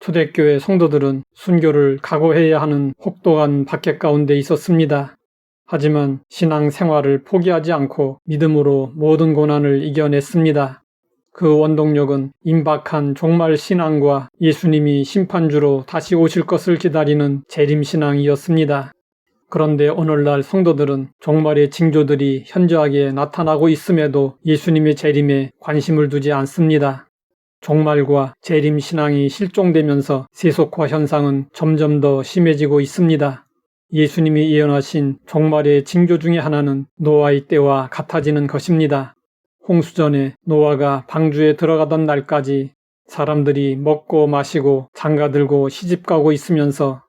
초대교회 성도들은 순교를 각오해야 하는 혹독한 박해 가운데 있었습니다. 하지만 신앙 생활을 포기하지 않고 믿음으로 모든 고난을 이겨냈습니다. 그 원동력은 임박한 종말 신앙과 예수님이 심판주로 다시 오실 것을 기다리는 재림신앙이었습니다. 그런데 오늘날 성도들은 종말의 징조들이 현저하게 나타나고 있음에도 예수님의 재림에 관심을 두지 않습니다. 종말과 재림신앙이 실종되면서 세속화 현상은 점점 더 심해지고 있습니다. 예수님이 예언하신 종말의 징조 중에 하나는 노아의 때와 같아지는 것입니다. 홍수전에 노아가 방주에 들어가던 날까지 사람들이 먹고 마시고 장가들고 시집가고 있으면서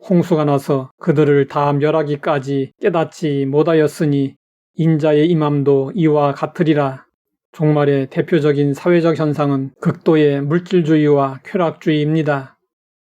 홍수가 나서 그들을 다 멸하기까지 깨닫지 못하였으니 인자의 임함도 이와 같으리라. 종말의 대표적인 사회적 현상은 극도의 물질주의와 쾌락주의입니다.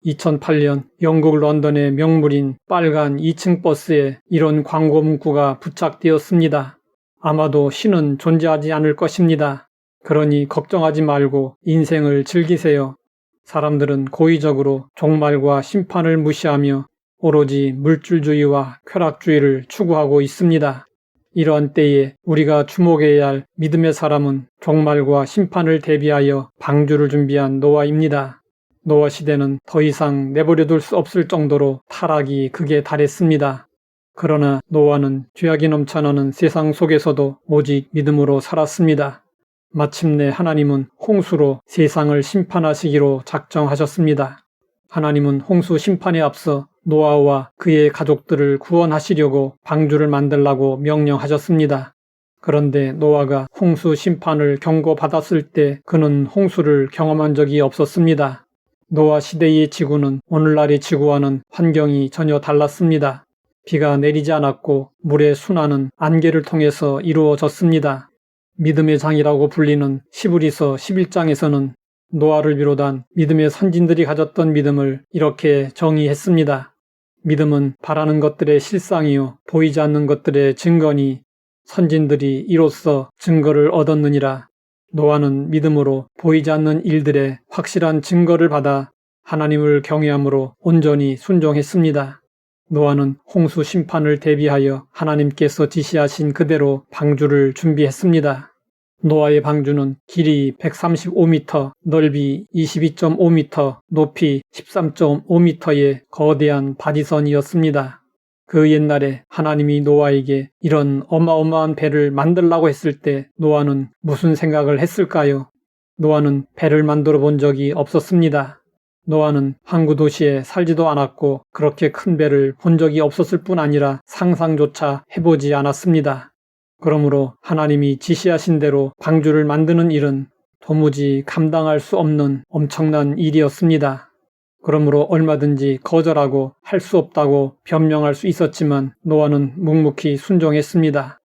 2008년 영국 런던의 명물인 빨간 2층 버스에 이런 광고 문구가 부착되었습니다. 아마도 신은 존재하지 않을 것입니다. 그러니 걱정하지 말고 인생을 즐기세요. 사람들은 고의적으로 종말과 심판을 무시하며 오로지 물질주의와 쾌락주의를 추구하고 있습니다. 이러한 때에 우리가 주목해야 할 믿음의 사람은 종말과 심판을 대비하여 방주를 준비한 노아입니다. 노아 시대는 더 이상 내버려둘 수 없을 정도로 타락이 극에 달했습니다. 그러나 노아는 죄악이 넘쳐나는 세상 속에서도 오직 믿음으로 살았습니다. 마침내 하나님은 홍수로 세상을 심판하시기로 작정하셨습니다. 하나님은 홍수 심판에 앞서 노아와 그의 가족들을 구원하시려고 방주를 만들라고 명령하셨습니다. 그런데 노아가 홍수 심판을 경고받았을 때 그는 홍수를 경험한 적이 없었습니다. 노아 시대의 지구는 오늘날의 지구와는 환경이 전혀 달랐습니다. 비가 내리지 않았고 물의 순환은 안개를 통해서 이루어졌습니다. 믿음의 장이라고 불리는 시브리서 11장에서는 노아를 비롯한 믿음의 선진들이 가졌던 믿음을 이렇게 정의했습니다. 믿음은 바라는 것들의 실상이요 보이지 않는 것들의 증거니 선진들이 이로써 증거를 얻었느니라. 노아는 믿음으로 보이지 않는 일들의 확실한 증거를 받아 하나님을 경외함으로 온전히 순종했습니다. 노아는 홍수 심판을 대비하여 하나님께서 지시하신 그대로 방주를 준비했습니다. 노아의 방주는 길이 135m, 넓이 22.5m, 높이 13.5m의 거대한 바디선이었습니다. 그 옛날에 하나님이 노아에게 이런 어마어마한 배를 만들라고 했을 때 노아는 무슨 생각을 했을까요? 노아는 배를 만들어 본 적이 없었습니다. 노아는 항구 도시에 살지도 않았고 그렇게 큰 배를 본 적이 없었을 뿐 아니라 상상조차 해보지 않았습니다. 그러므로 하나님이 지시하신 대로 방주를 만드는 일은 도무지 감당할 수 없는 엄청난 일이었습니다. 그러므로 얼마든지 거절하고 할 수 없다고 변명할 수 있었지만 노아는 묵묵히 순종했습니다.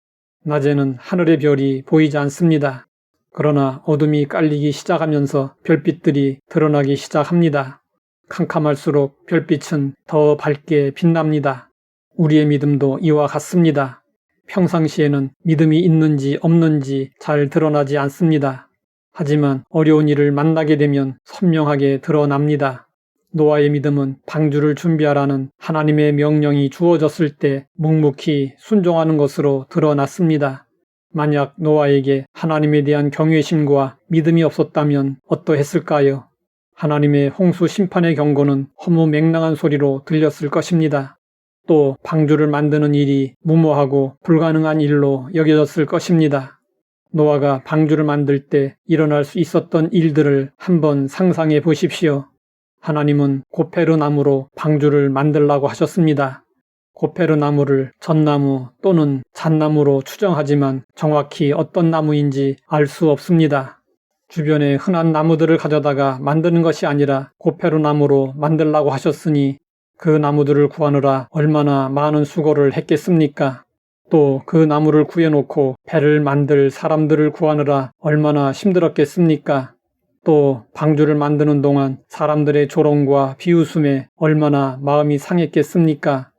낮에는 하늘의 별이 보이지 않습니다. 그러나 어둠이 깔리기 시작하면서 별빛들이 드러나기 시작합니다. 캄캄할수록 별빛은 더 밝게 빛납니다. 우리의 믿음도 이와 같습니다. 평상시에는 믿음이 있는지 없는지 잘 드러나지 않습니다. 하지만 어려운 일을 만나게 되면 선명하게 드러납니다. 노아의 믿음은 방주를 준비하라는 하나님의 명령이 주어졌을 때 묵묵히 순종하는 것으로 드러났습니다. 만약 노아에게 하나님에 대한 경외심과 믿음이 없었다면 어떠했을까요? 하나님의 홍수 심판의 경고는 허무맹랑한 소리로 들렸을 것입니다. 또 방주를 만드는 일이 무모하고 불가능한 일로 여겨졌을 것입니다. 노아가 방주를 만들 때 일어날 수 있었던 일들을 한번 상상해 보십시오. 하나님은 고페르 나무로 방주를 만들라고 하셨습니다. 고페르 나무를 전나무 또는 잣나무로 추정하지만 정확히 어떤 나무인지 알 수 없습니다. 주변에 흔한 나무들을 가져다가 만드는 것이 아니라 고페르 나무로 만들라고 하셨으니 그 나무들을 구하느라 얼마나 많은 수고를 했겠습니까? 또 그 나무를 구해놓고 배를 만들 사람들을 구하느라 얼마나 힘들었겠습니까? 또 방주를 만드는 동안 사람들의 조롱과 비웃음에 얼마나 마음이 상했겠습니까?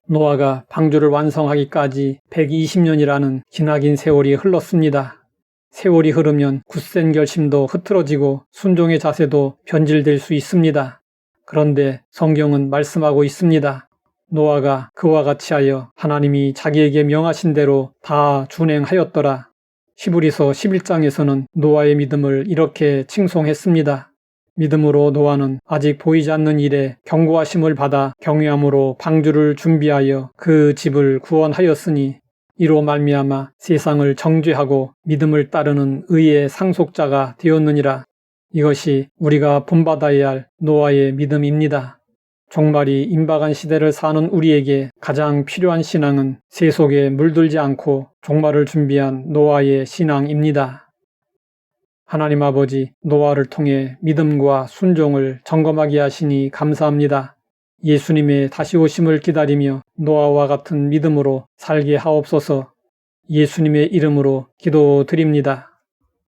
노아가 방주를 완성하기까지 120년이라는 기나긴 세월이 흘렀습니다. 세월이 흐르면 굳센 결심도 흐트러지고 순종의 자세도 변질될 수 있습니다. 그런데 성경은 말씀하고 있습니다. 노아가 그와 같이 하여 하나님이 자기에게 명하신 대로 다 준행하였더라. 히브리서 11장에서는 노아의 믿음을 이렇게 칭송했습니다. 믿음으로 노아는 아직 보이지 않는 일에 경고하심을 받아 경외함으로 방주를 준비하여 그 집을 구원하였으니 이로 말미암아 세상을 정죄하고 믿음을 따르는 의의 상속자가 되었느니라. 이것이 우리가 본받아야 할 노아의 믿음입니다. 종말이 임박한 시대를 사는 우리에게 가장 필요한 신앙은 세속에 물들지 않고 종말을 준비한 노아의 신앙입니다. 하나님 아버지, 노아를 통해 믿음과 순종을 점검하게 하시니 감사합니다. 예수님의 다시 오심을 기다리며 노아와 같은 믿음으로 살게 하옵소서. 예수님의 이름으로 기도드립니다.